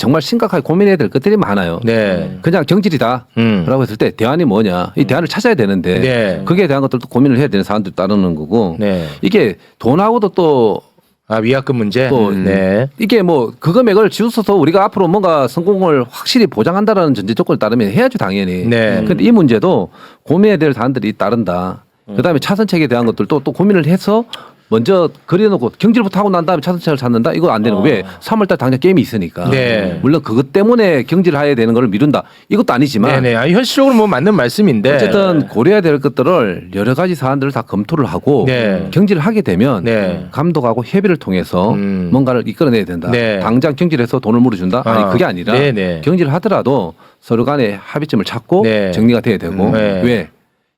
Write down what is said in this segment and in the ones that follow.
정말 심각하게 고민해야 될 것들이 많아요. 네. 그냥 경질이다라고 했을 때 대안이 뭐냐? 이 대안을 찾아야 되는데 네. 거기에 대한 것들도 고민을 해야 되는 사안들이 따르는 거고 네. 이게 돈하고도 또 위약금 문제. 또 네. 이게 뭐 그 금액을 지우서서 우리가 앞으로 뭔가 성공을 확실히 보장한다라는 전제 조건을 따르면 해야죠 당연히. 네. 근데 이 문제도 고민해야 될 사안들이 따른다. 그다음에 차선책에 대한 것들도 또 고민을 해서 먼저 그려놓고 경질부터 하고 난 다음에 차선책을 찾는다. 이거 안 되는 거. 왜? 3월달 당장 게임이 있으니까. 네. 물론 그것 때문에 경질해야 되는 걸 미룬다. 이것도 아니지만 네네. 현실적으로 뭐 맞는 말씀인데. 어쨌든 고려해야 될 것들을 여러 가지 사안들을 다 검토를 하고 네. 경질을 하게 되면 네. 감독하고 협의를 통해서 뭔가를 이끌어내야 된다. 네. 당장 경질해서 돈을 물어준다. 아니 그게 아니라 네네. 경질을 하더라도 서로 간에 합의점을 찾고 네. 정리가 돼야 되고 네. 왜?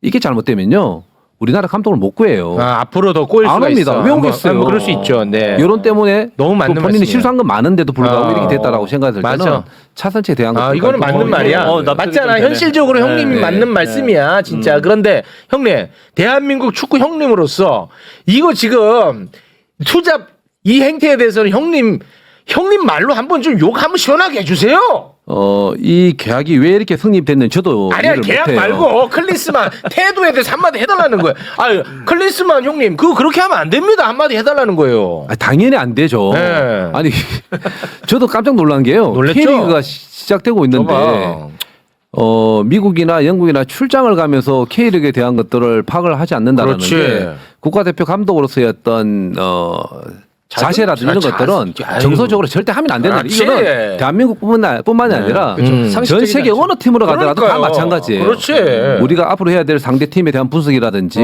이게 잘못되면요. 우리나라 감독을 못 구해요. 앞으로 더 꼬일 안 수가 옵니다. 있어. 왜 오겠어요? 뭐 그럴 수 있죠. 네. 여론 때문에 너무 맞는 또 본인이 말씀이에요. 실수한 건 많은데도 불구하고 이렇게 됐다라고 생각했을 때는 맞아. 차선책에 대한 것 이거는 맞는 말이야. 맞잖아. 현실적으로 형님이 맞는 말씀이야. 진짜. 그런데 형님, 대한민국 축구 형님으로서 이거 지금 투잡 이 행태에 대해서는 형님 말로 한번 좀 욕 한번 시원하게 해주세요. 이 계약이 왜 이렇게 성립됐는지 저도 아니야 이해를 계약 못해요. 말고 클린스만 태도에 대해서 한마디 해달라는 거예요. 클린스만 형님 그거 그렇게 하면 안 됩니다. 한마디 해달라는 거예요. 당연히 안 되죠. 네. 아니 저도 깜짝 놀란 게요. 놀랬죠? K리그가 시작되고 있는데 미국이나 영국이나 출장을 가면서 K리그에 대한 것들을 파악을 하지 않는다는 게 국가대표 감독으로서의 어떤 자세라든지 이런 것들은 정서적으로 절대 하면 안 된다. 이거는 대한민국뿐만이 아니라 전 세계 어느 팀으로 가더라도 다 마찬가지예요. 그렇지. 우리가 앞으로 해야 될 상대 팀에 대한 분석이라든지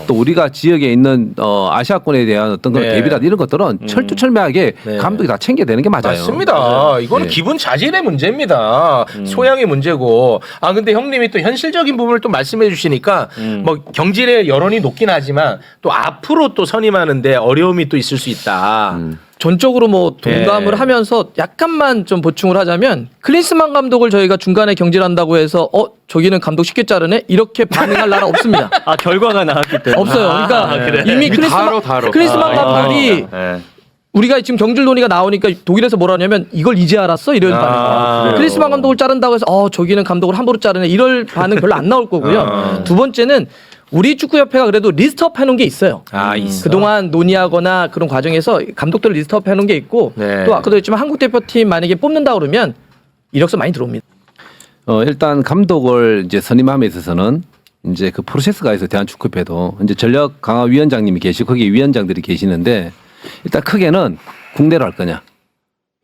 또 우리가 지역에 있는 아시아권에 대한 어떤 그런 대비라든지 이런 것들은 철두철미하게 감독이 다 챙겨야 되는 게 맞아요. 맞습니다. 이거는 기본 자질의 문제입니다. 소양의 문제고. 근데 형님이 또 현실적인 부분을 또 말씀해 주시니까 뭐 경질의 여론이 높긴 하지만 또 앞으로 또 선임하는데 어려움이 또 있을 수 있다. 전적으로 뭐 동감을 하면서 약간만 좀 보충을 하자면 클린스만 감독을 저희가 중간에 경질한다고 해서 저기는 감독 쉽게 자르네 이렇게 반응할 나라 없습니다. 결과가 나왔기 때문에 없어요. 그러니까 이미 클린스만 감독이 우리가 지금 경질 논의가 나오니까 독일에서 뭐라 하냐면 이걸 이제 알았어? 이런 반응. 클린스만 감독을 자른다고 해서 저기는 감독을 함부로 자르네 이럴 반응 별로 안 나올 거고요. 두 번째는 우리 축구협회가 그래도 리스트업 해놓은 게 있어요. 있어. 그동안 논의하거나 그런 과정에서 감독들 리스트업 해놓은 게 있고 또 아까도 했지만 한국 대표팀 만약에 뽑는다 그러면 이력서 많이 들어옵니다. 일단 감독을 이제 선임함에 있어서는 이제 그 프로세스가 있어요. 대한축구협회도 이제 전력 강화 위원장님이 계시고 거기 위원장들이 계시는데 일단 크게는 국내로 할 거냐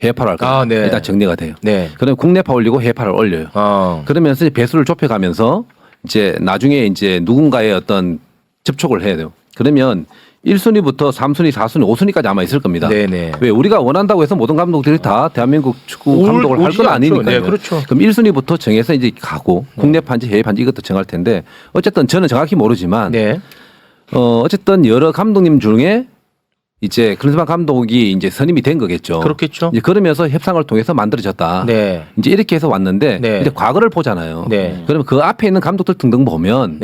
해외파로 할 거냐 일단 정리가 돼요. 그다음에 국내파 올리고 해외파를 올려요. 그러면서 이제 배수를 좁혀가면서 이제 나중에 이제 누군가의 어떤 접촉을 해야 돼요. 그러면 1순위부터 3순위, 4순위, 5순위까지 아마 있을 겁니다. 왜 우리가 원한다고 해서 모든 감독들이 다 대한민국 축구 감독을 할 건 아니니까요. 그렇죠. 그럼 1순위부터 정해서 이제 가고 국내파인지 해외파인지 이것도 정할 텐데 어쨌든 저는 정확히 모르지만 어쨌든 여러 감독님 중에 이제 클린스만 감독이 이제 선임이 된 거겠죠. 그렇겠죠. 이제 그러면서 협상을 통해서 만들어졌다. 이제 이렇게 해서 왔는데 이제 과거를 보잖아요. 그러면 그 앞에 있는 감독들 등등 보면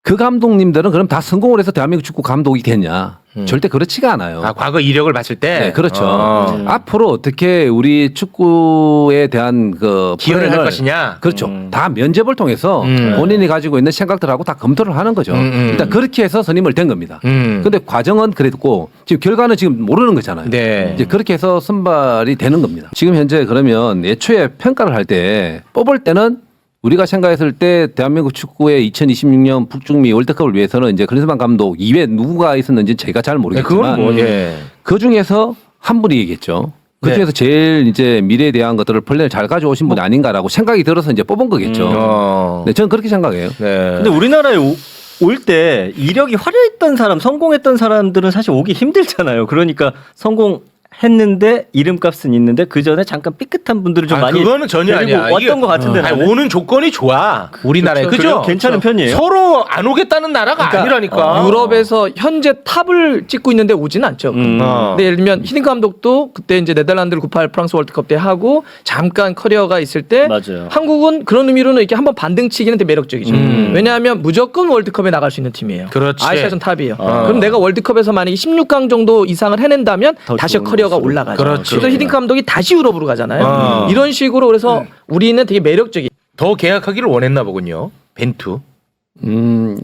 그 감독님들은 그럼 다 성공을 해서 대한민국 축구 감독이 됐냐? 절대 그렇지가 않아요. 과거 이력을 봤을 때. 네, 그렇죠. 앞으로 어떻게 우리 축구에 대한 그 기여를 할 것이냐? 그렇죠. 다 면접을 통해서 본인이 가지고 있는 생각들하고 다 검토를 하는 거죠. 일단 그렇게 해서 선임을 된 겁니다. 근데 과정은 그랬고 지금 결과는 지금 모르는 거잖아요. 이제 그렇게 해서 선발이 되는 겁니다. 지금 현재 그러면 애초에 평가를 할 때 뽑을 때는 우리가 생각했을 때 대한민국 축구의 2026년 북중미 월드컵을 위해서는 이제 클린스만 감독 이외에 누구가 있었는지 제가 잘 모르겠지만 그 중에서 한 분이겠죠. 그 중에서 제일 이제 미래에 대한 것들을 플랜을 잘 가져오신 분이 아닌가라고 생각이 들어서 이제 뽑은 거겠죠. 네, 저는 그렇게 생각해요. 근데 우리나라에 올 때 이력이 화려했던 사람, 성공했던 사람들은 사실 오기 힘들잖아요. 그러니까 했는데 이름값은 있는데 그 전에 잠깐 삐끗한 분들을 좀 많이 그거는 전혀 아니야. 왔던 것 같은데 오는 조건이 좋아 우리나라에 그죠? 괜찮은 편이에요. 서로 안 오겠다는 나라가 아니라니까. 유럽에서 현재 탑을 찍고 있는데 오진 않죠. 근데 예를 들면 히딩크 감독도 그때 이제 네덜란드를 98 프랑스 월드컵 때 하고 잠깐 커리어가 있을 때 한국은 그런 의미로는 이렇게 한번 반등치기는 되게 매력적이죠. 왜냐하면 무조건 월드컵에 나갈 수 있는 팀이에요. 그렇지. 아시아에서는 탑이에요. 그럼 내가 월드컵에서 만약에 16강 정도 이상을 해낸다면 다시 커리어 타이어가 올라가죠. 그렇죠. 그래서 히딩크 감독이 다시 유럽으로 가잖아요. 아. 이런 식으로 그래서 우리는 되게 매력적인. 더 계약하기를 원했나 보군요. 벤투.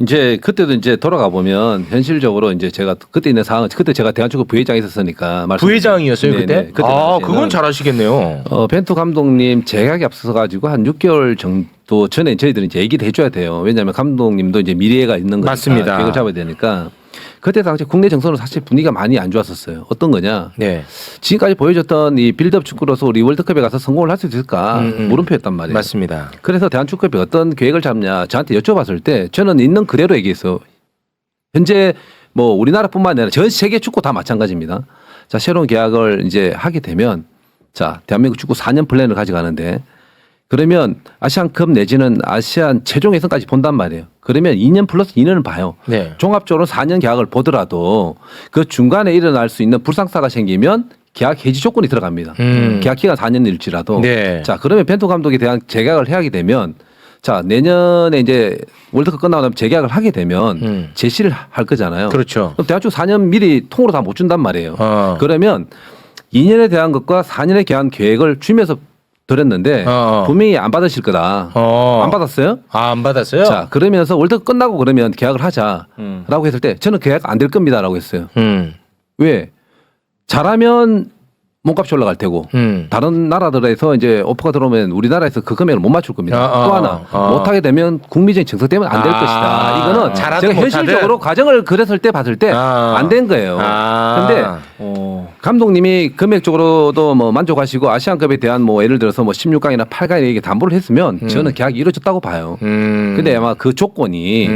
이제 그때도 이제 돌아가 보면 현실적으로 이제 제가 그때 있는 상황, 그때 제가 대한축구 부회장에 있었으니까 부회장이었어요 네네. 그때? 그때 아 당시에는 그건 잘하시겠네요. 벤투 감독님 재계약이 앞서서 가지고 한 6개월 정도 전에 저희들은 이제 얘기를 해줘야 돼요. 왜냐하면 감독님도 이제 미래가 있는 거니까 맞습니다. 계획을 잡아야 되니까. 그때 당시 국내 정서는 사실 분위기가 많이 안 좋았었어요. 어떤 거냐? 네. 지금까지 보여줬던 이 빌드업 축구로서 우리 월드컵에 가서 성공을 할 수 있을까 물음표였단 말이에요. 맞습니다. 그래서 대한축구협이 어떤 계획을 잡냐 저한테 여쭤봤을 때 저는 있는 그대로 얘기했어요. 현재 뭐 우리나라뿐만 아니라 전 세계 축구 다 마찬가지입니다. 자, 새로운 계약을 이제 하게 되면 자, 대한민국 축구 4년 플랜을 가져가는데 그러면 아시안컵 내지는 아시안 최종 예선까지 본단 말이에요. 그러면 2년 플러스 2년을 봐요. 네. 종합적으로 4년 계약을 보더라도 그 중간에 일어날 수 있는 불상사가 생기면 계약 해지 조건이 들어갑니다. 계약 기간 4년일지라도. 네. 자, 그러면 벤투 감독에 대한 재계약을 하게 되면 자, 내년에 이제 월드컵 끝나고 나면 재계약을 하게 되면 제시를 할 거잖아요. 그렇죠. 그럼 대한축구 4년 미리 통으로 다 못 준단 말이에요. 그러면 2년에 대한 것과 4년에 대한 계획을 주면서 드렸는데 분명히 안 받으실 거다. 안 받았어요? 아, 안 받았어요? 자, 그러면서 월드컵 끝나고 그러면 계약을 하자라고 했을 때 저는 계약 안 될 겁니다라고 했어요. 왜? 잘하면 몸값이 올라갈 테고 다른 나라들에서 이제 오퍼가 들어오면 우리나라에서 그 금액을 못 맞출 겁니다. 또 하나 못하게 되면 국민적인 정서 때문에 안 될 것이다. 이거는 잘하든 제가 현실적으로 과정을 그렸을 때 봤을 때 안 된 거예요. 근데 감독님이 금액적으로도 뭐 만족하시고 아시안컵에 대한 뭐 예를 들어서 뭐 16강이나 8강에 이게 담보를 했으면 저는 계약이 이루어졌다고 봐요. 근데 아마 그 조건이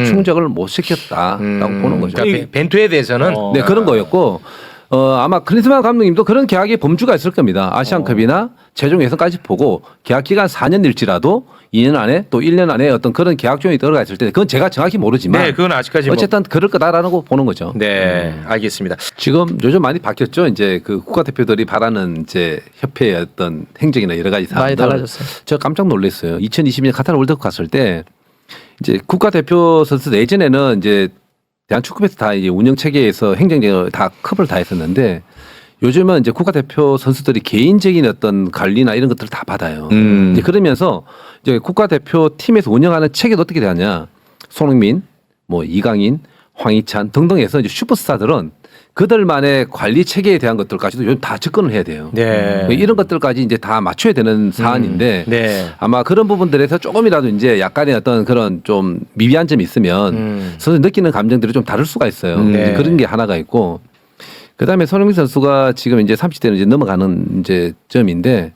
충족을 못 시켰다라고 보는 거죠. 그러니까 벤투에 대해서는 네, 그런 거였고 아마 클린스만 감독님도 그런 계약의 범주가 있을 겁니다. 아시안컵이나 최종 예선까지 보고 계약 기간 4년일지라도 2년 안에 또 1년 안에 어떤 그런 계약 조항이 들어가 있을 때 그건 제가 정확히 모르지만 네, 그건 아직까지 어쨌든 그럴 거다라는 거 보는 거죠. 네, 알겠습니다. 지금 요즘 많이 바뀌었죠. 이제 그 국가대표들이 바라는 이제 협회의 어떤 행정이나 여러 가지 사항들 많이 달라졌어요. 제가 깜짝 놀랐어요. 2022년 카타르 월드컵 갔을 때 이제 국가대표 선수 예전에는 이제 대한축구협에서 다 이제 운영 체계에서 행정적으로 다 컵을 다 했었는데 요즘은 이제 국가대표 선수들이 개인적인 어떤 관리나 이런 것들을 다 받아요. 이제 그러면서 이제 국가대표 팀에서 운영하는 체계도 어떻게 되느냐. 손흥민, 뭐 이강인, 황희찬 등등해서 이제 슈퍼스타들은 그들만의 관리 체계에 대한 것들까지도 요즘 다 접근을 해야 돼요. 네. 이런 것들까지 이제 다 맞춰야 되는 사안인데 네. 아마 그런 부분들에서 조금이라도 이제 약간의 어떤 그런 좀 미비한 점이 있으면 선수 느끼는 감정들이 좀 다를 수가 있어요. 네. 이제 그런 게 하나가 있고 그다음에 손흥민 선수가 지금 이제 30대는 이제 넘어가는 이제 점인데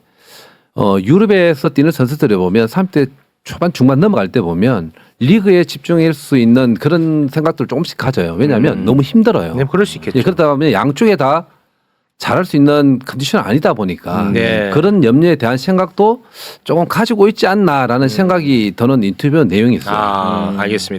유럽에서 뛰는 선수들을 보면 30대 초반 중반 넘어갈 때 보면 리그에 집중할 수 있는 그런 생각들을 조금씩 가져요. 왜냐하면 너무 힘들어요. 네, 그럴 수 있겠죠. 예, 그러다 보면 양쪽에 다 잘할 수 있는 컨디션은 아니다 보니까 네. 그런 염려에 대한 생각도 조금 가지고 있지 않나라는 생각이 드는 인터뷰 내용이 있어요. 알겠습니다.